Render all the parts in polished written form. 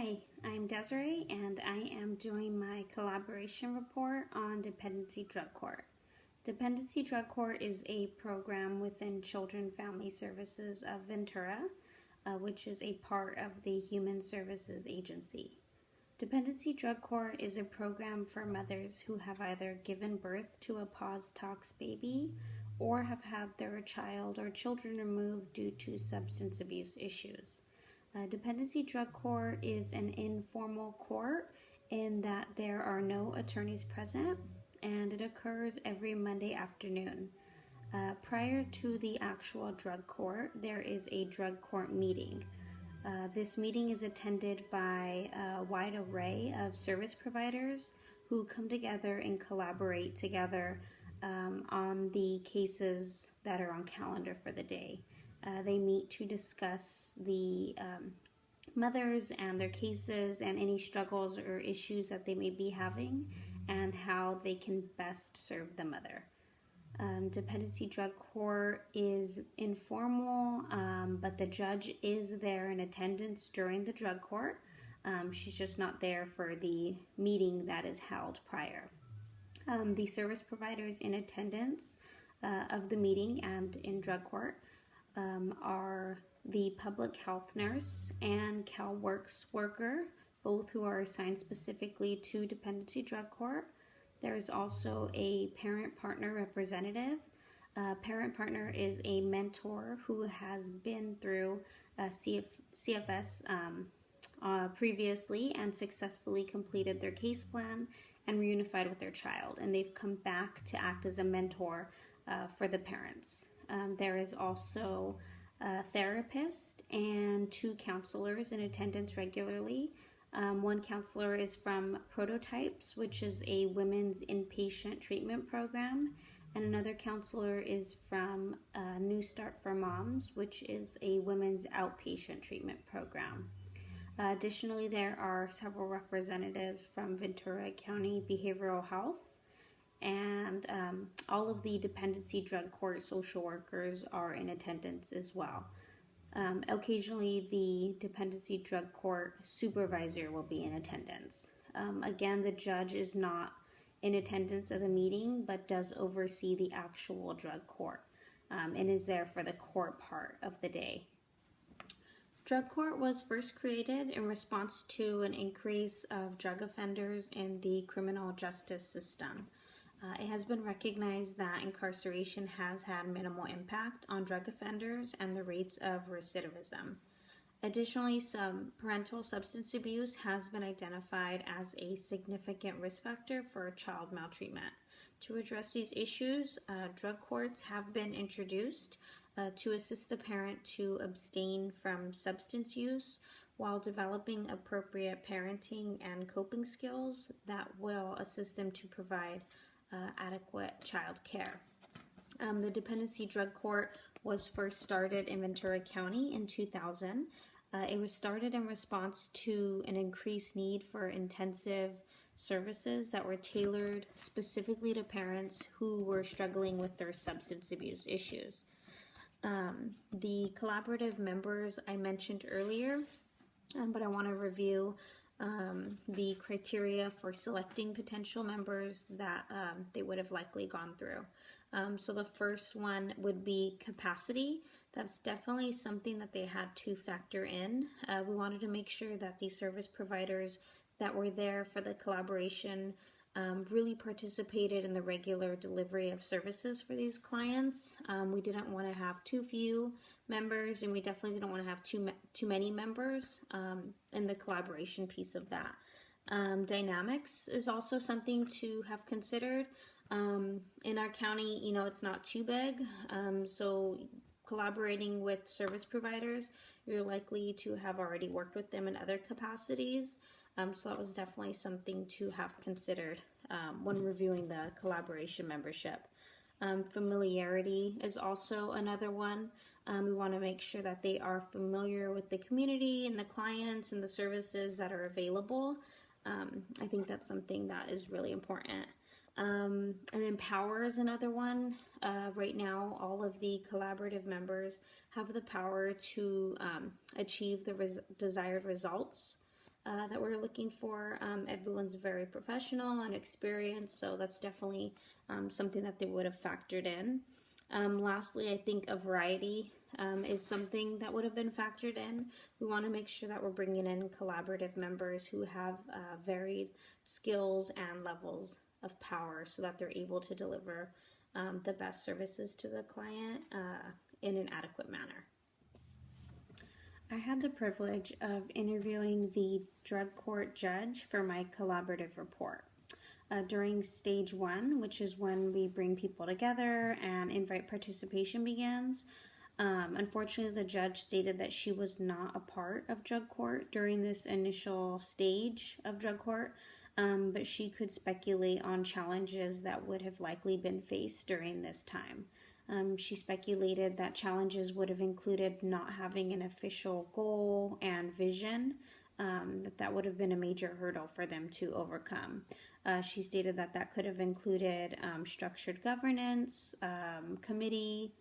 Hi, I'm Desiree, and I am doing my collaboration report on Dependency Drug Court. Dependency Drug Court is a program within Children Family Services of Ventura, which is a part of the Human Services Agency. Dependency Drug Court is a program for mothers who have either given birth to a pause tox baby or have had their child or children removed due to substance abuse issues. Dependency Drug Court is an informal court in that there are no attorneys present, and it occurs every Monday afternoon. Prior to the actual drug court, there is a drug court meeting. This meeting is attended by a wide array of service providers who come together and collaborate together on the cases that are on calendar for the day. They meet to discuss the mothers and their cases and any struggles or issues that they may be having and how they can best serve the mother. Dependency Drug Court is informal, but the judge is there in attendance during the drug court. She's just not there for the meeting that is held prior. The service providers in attendance of the meeting and in drug court are the public health nurse and CalWorks worker, both who are assigned specifically to Dependency Drug Court. There is also a parent partner representative. Parent partner is a mentor who has been through CFS previously and successfully completed their case plan and reunified with their child, and they've come back to act as a mentor for the parents. There is also a therapist and 2 counselors in attendance regularly. One counselor is from Prototypes, which is a women's inpatient treatment program, and another counselor is from New Start for Moms, which is a women's outpatient treatment program. Additionally, there are several representatives from Ventura County Behavioral Health, and all of the Dependency Drug Court social workers are in attendance as well. Occasionally, the Dependency Drug Court supervisor will be in attendance. Again, the judge is not in attendance at the meeting, but does oversee the actual drug court and is there for the court part of the day. Drug court was first created in response to an increase of drug offenders in the criminal justice system. It has been recognized that incarceration has had minimal impact on drug offenders and the rates of recidivism. Additionally, some parental substance abuse has been identified as a significant risk factor for child maltreatment. To address these issues, drug courts have been introduced to assist the parent to abstain from substance use while developing appropriate parenting and coping skills that will assist them to provide adequate child care. The Dependency Drug Court was first started in Ventura County in 2000. It was started in response to an increased need for intensive services that were tailored specifically to parents who were struggling with their substance abuse issues. The collaborative members I mentioned earlier, but I want to review the criteria for selecting potential members that they would have likely gone through. So the first one would be capacity. That's definitely something that they had to factor in. We wanted to make sure that the service providers that were there for the collaboration really participated in the regular delivery of services for these clients. We didn't want to have too few members, and we definitely didn't want to have too many members in the collaboration piece of that. Dynamics is also something to have considered. In our county, it's not too big, so collaborating with service providers, you're likely to have already worked with them in other capacities. So that was definitely something to have considered when reviewing the collaboration membership. Familiarity is also another one. We want to make sure that they are familiar with the community and the clients and the services that are available. I think that's something that is really important. And then power is another one. Right now, all of the collaborative members have the power to achieve the desired results that we're looking for. Everyone's very professional and experienced, so that's definitely something that they would have factored in. Lastly, I think a variety is something that would have been factored in. We want to make sure that we're bringing in collaborative members who have varied skills and levels of power so that they're able to deliver the best services to the client in an adequate manner. I had the privilege of interviewing the drug court judge for my collaborative report. During stage 1, which is when we bring people together and invite participation begins, unfortunately the judge stated that she was not a part of drug court during this initial stage of drug court, but she could speculate on challenges that would have likely been faced during this time. She speculated that challenges would have included not having an official goal and vision, that would have been a major hurdle for them to overcome. She stated that could have included structured governance, committee,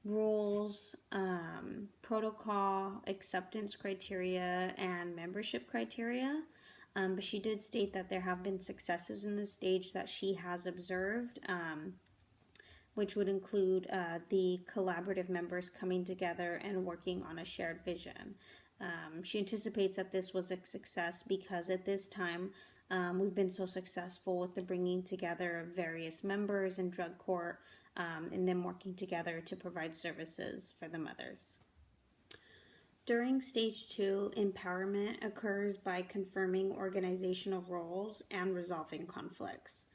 rules, protocol, acceptance criteria, and membership criteria. But she did state that there have been successes in this stage that she has observed, which would include the collaborative members coming together and working on a shared vision. She anticipates that this was a success because at this time we've been so successful with the bringing together of various members in drug court and them working together to provide services for the mothers. During stage 2, empowerment occurs by confirming organizational roles and resolving conflicts.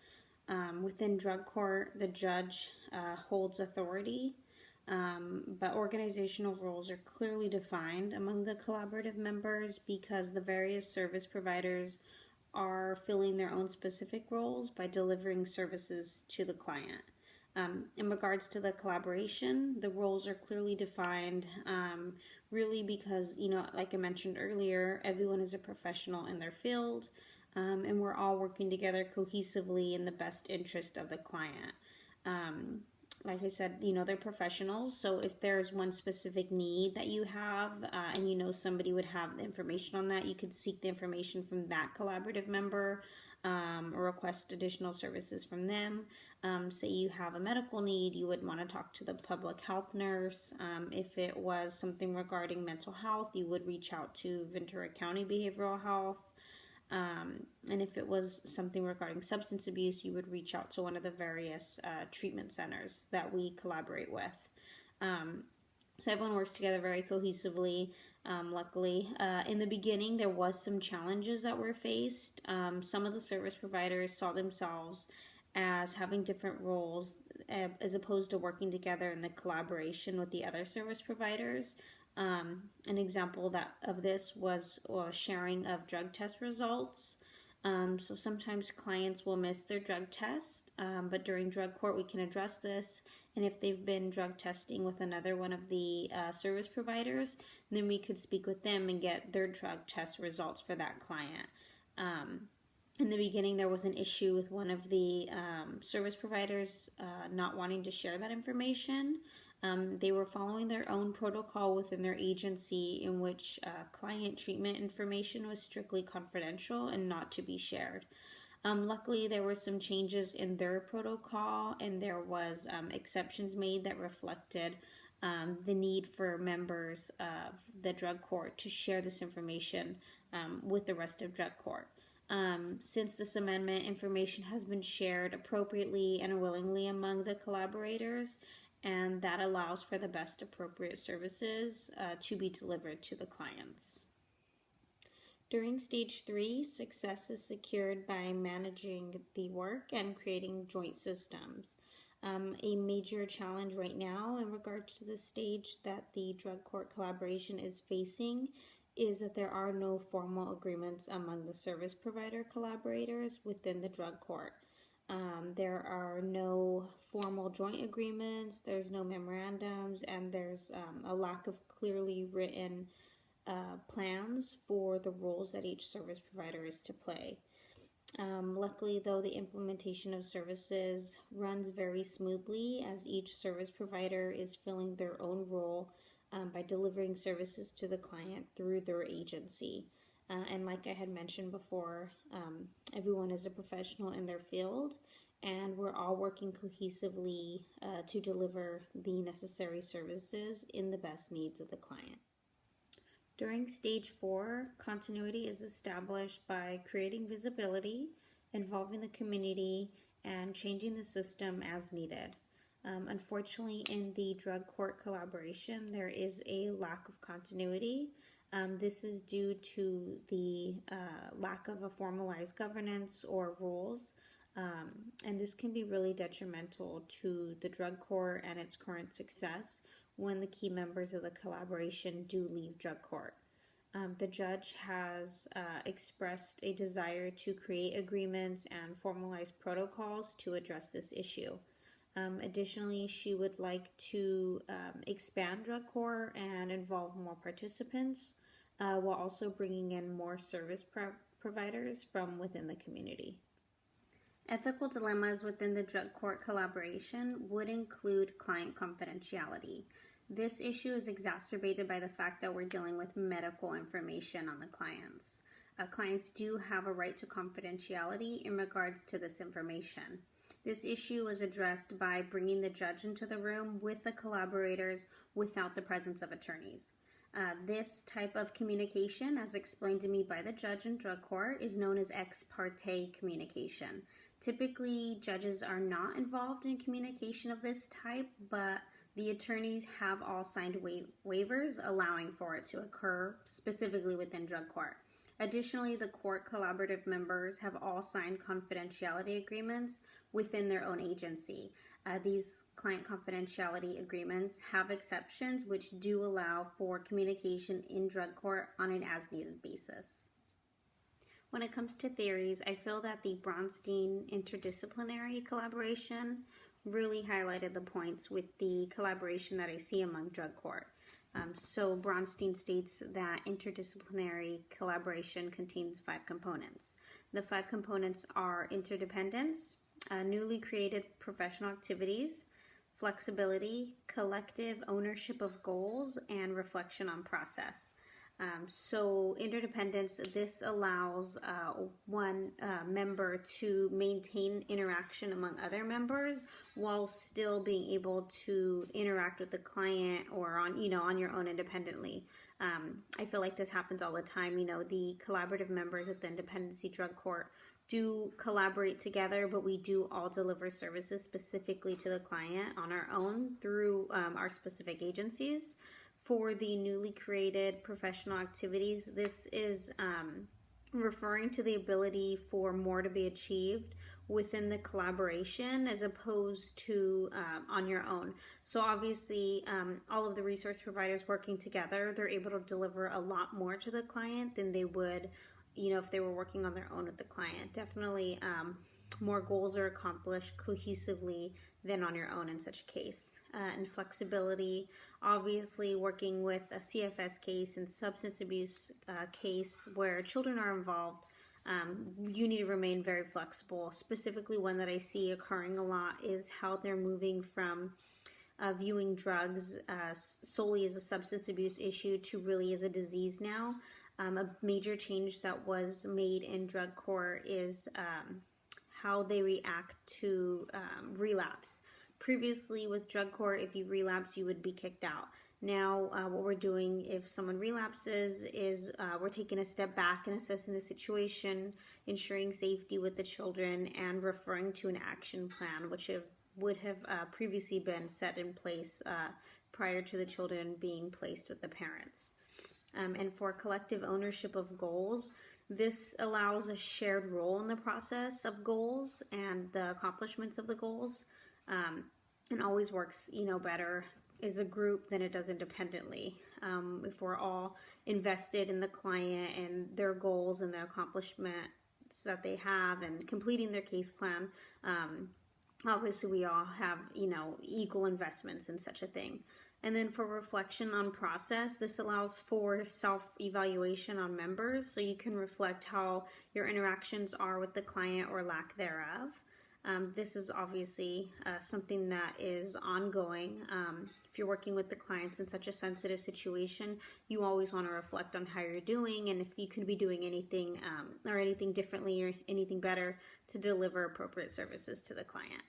Within drug court, the judge holds authority, but organizational roles are clearly defined among the collaborative members because the various service providers are filling their own specific roles by delivering services to the client. In regards to the collaboration, the roles are clearly defined, really because, like I mentioned earlier, everyone is a professional in their field, and we're all working together cohesively in the best interest of the client. Like I said, they're professionals, so if there's one specific need that you have, and somebody would have the information on that, you could seek the information from that collaborative member, or request additional services from them. Say you have a medical need, you would want to talk to the public health nurse. If it was something regarding mental health, you would reach out to Ventura County Behavioral Health. And if it was something regarding substance abuse, you would reach out to one of the various treatment centers that we collaborate with. So everyone works together very cohesively, luckily. In the beginning, there was some challenges that were faced. Some of the service providers saw themselves as having different roles as opposed to working together in the collaboration with the other service providers. An example of this was sharing of drug test results. So sometimes clients will miss their drug test, but during drug court we can address this. And if they've been drug testing with another one of the service providers, then we could speak with them and get their drug test results for that client. In the beginning, there was an issue with one of the service providers not wanting to share that information. They were following their own protocol within their agency in which client treatment information was strictly confidential and not to be shared. Luckily, there were some changes in their protocol, and there was exceptions made that reflected the need for members of the drug court to share this information with the rest of drug court. Since this amendment, information has been shared appropriately and willingly among the collaborators, and that allows for the best appropriate services to be delivered to the clients. During stage 3, success is secured by managing the work and creating joint systems. A major challenge right now in regards to the stage that the drug court collaboration is facing is that there are no formal agreements among the service provider collaborators within the drug court. There are no formal joint agreements, there's no memorandums, and there's a lack of clearly written plans for the roles that each service provider is to play. Luckily, though, the implementation of services runs very smoothly as each service provider is filling their own role by delivering services to the client through their agency. And like I had mentioned before, everyone is a professional in their field, and we're all working cohesively to deliver the necessary services in the best needs of the client. During stage 4, continuity is established by creating visibility, involving the community, and changing the system as needed. Unfortunately, in the drug court collaboration, there is a lack of continuity. This is due to the lack of a formalized governance or rules, and this can be really detrimental to the drug court and its current success when the key members of the collaboration do leave drug court. The judge has expressed a desire to create agreements and formalize protocols to address this issue. Additionally, she would like to expand drug court and involve more participants, while also bringing in more service providers from within the community. Ethical dilemmas within the drug court collaboration would include client confidentiality. This issue is exacerbated by the fact that we're dealing with medical information on the clients. Clients do have a right to confidentiality in regards to this information. This issue was addressed by bringing the judge into the room with the collaborators without the presence of attorneys. This type of communication, as explained to me by the judge in drug court, is known as ex parte communication. Typically, judges are not involved in communication of this type, but the attorneys have all signed waivers allowing for it to occur, specifically within drug court. Additionally, the court collaborative members have all signed confidentiality agreements within their own agency. These client confidentiality agreements have exceptions which do allow for communication in drug court on an as-needed basis. When it comes to theories, I feel that the Bronstein interdisciplinary collaboration really highlighted the points with the collaboration that I see among drug court. So Bronstein states that interdisciplinary collaboration contains 5 components. The 5 components are interdependence, newly created professional activities, flexibility, collective ownership of goals, and reflection on process. So interdependence, this allows one member to maintain interaction among other members while still being able to interact with the client or on your own independently. I feel like this happens all the time. The collaborative members at the Independency Drug Court do collaborate together, but we do all deliver services specifically to the client on our own through our specific agencies. For the newly created professional activities, this is referring to the ability for more to be achieved within the collaboration as opposed to on your own. So obviously, all of the resource providers working together, they're able to deliver a lot more to the client than they would, if they were working on their own with the client. Definitely more goals are accomplished cohesively than on your own in such a case. And flexibility, obviously working with a CFS case and substance abuse case where children are involved, you need to remain very flexible. Specifically, one that I see occurring a lot is how they're moving from viewing drugs solely as a substance abuse issue to really as a disease now. A major change that was made in drug court is how they react to relapse. Previously with drug court, if you relapse, you would be kicked out. Now, what we're doing if someone relapses is we're taking a step back and assessing the situation, ensuring safety with the children, and referring to an action plan, which would have previously been set in place prior to the children being placed with the parents. And for collective ownership of goals, this allows a shared role in the process of goals and the accomplishments of the goals, and always works, better as a group than it does independently. If we're all invested in the client and their goals and the accomplishments that they have and completing their case plan, obviously we all have, equal investments in such a thing. And then for reflection on process, this allows for self-evaluation on members, so you can reflect how your interactions are with the client or lack thereof. This is obviously something that is ongoing. If you're working with the clients in such a sensitive situation, you always want to reflect on how you're doing and if you could be doing anything or anything differently or anything better to deliver appropriate services to the client.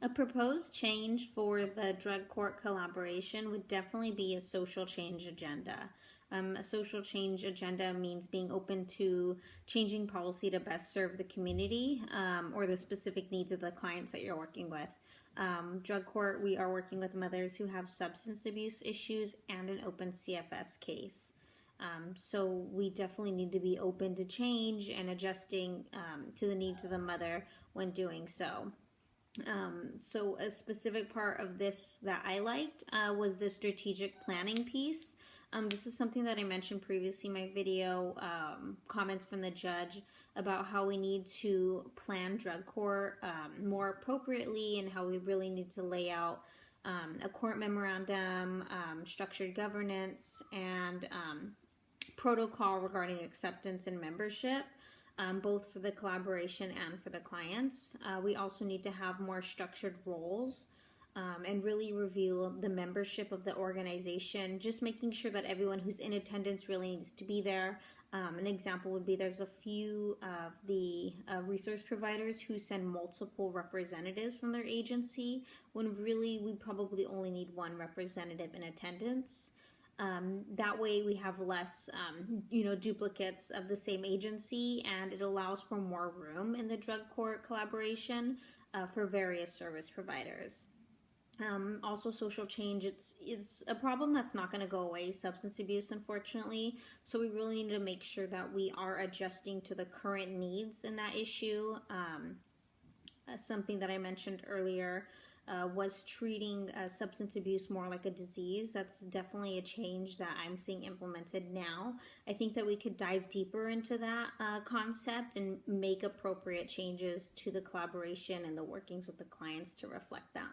A proposed change for the drug court collaboration would definitely be a social change agenda. A social change agenda means being open to changing policy to best serve the community or the specific needs of the clients that you're working with. Drug court, we are working with mothers who have substance abuse issues and an open CFS case. So we definitely need to be open to change and adjusting to the needs of the mother when doing so. So a specific part of this that I liked was the strategic planning piece. This is something that I mentioned previously in my video, comments from the judge about how we need to plan drug court more appropriately and how we really need to lay out a court memorandum, structured governance, and protocol regarding acceptance and membership. Both for the collaboration and for the clients. We also need to have more structured roles and really review the membership of the organization, just making sure that everyone who's in attendance really needs to be there. An example would be there's a few of the resource providers who send multiple representatives from their agency when really we probably only need one representative in attendance. That way we have less, duplicates of the same agency, and it allows for more room in the drug court collaboration for various service providers. Also, social change, it's a problem that's not going to go away, substance abuse, unfortunately. So we really need to make sure that we are adjusting to the current needs in that issue. Something that I mentioned earlier was treating substance abuse more like a disease. That's definitely a change that I'm seeing implemented now. I think that we could dive deeper into that concept and make appropriate changes to the collaboration and the workings with the clients to reflect that.